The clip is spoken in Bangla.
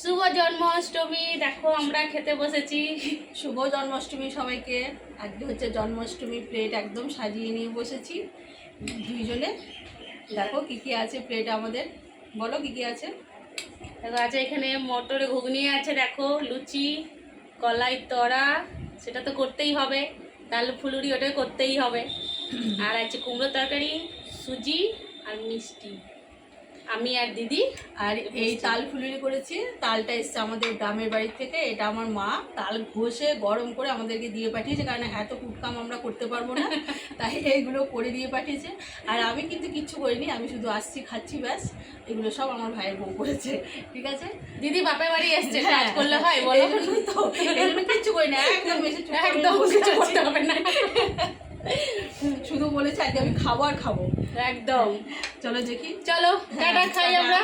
শুভ জন্মাষ্টমী। দেখো আমরা খেতে বসেছি। শুভ জন্মাষ্টমী সবাইকে। আজকে হচ্ছে জন্মাষ্টমী, প্লেট একদম সাজিয়ে নিয়ে বসেছি দুইজনে। দেখো কি কি আছে প্লেটে আমাদের, বলো কি কি আছে। দেখো আছে এখানে মটরে ঘুগনি আছে, দেখো লুচি, কলাই তরা, সেটা তো করতেই হবে, ডাল ফুলুরি ওটা করতেই হবে, আর আছে কুমড়ো তরকারি, সুজি আর মিষ্টি। আমি আর দিদি। আর এই তাল ফুলুরি করেছি। তালটা এসছে আমাদের গ্রামের বাড়ি থেকে। এটা আমার মা তাল ঘষে গরম করে আমাদেরকে দিয়ে পাঠিয়েছে, কারণ এত কুটকাম আমরা করতে পারবো না, তাই এইগুলো করে দিয়ে পাঠিয়েছে। আর আমি কিন্তু কিচ্ছু করিনি, আমি শুধু আসছি খাচ্ছি ব্যাস। এগুলো সব আমার ভাইয়ের বউ করেছে, ঠিক আছে। দিদি বাপের বাড়ি এসছে, কাজ করলে হয় বলো? তো এগুলো কিচ্ছু করি না, একদম এসে চুপ করে একদম বসে কিছু আছি। করতে হবে না, শুধু বলেছে আজকে আমি খাবো আর খাবো। একদম। চলো দেখি, চলো টাটা, খাই আমরা।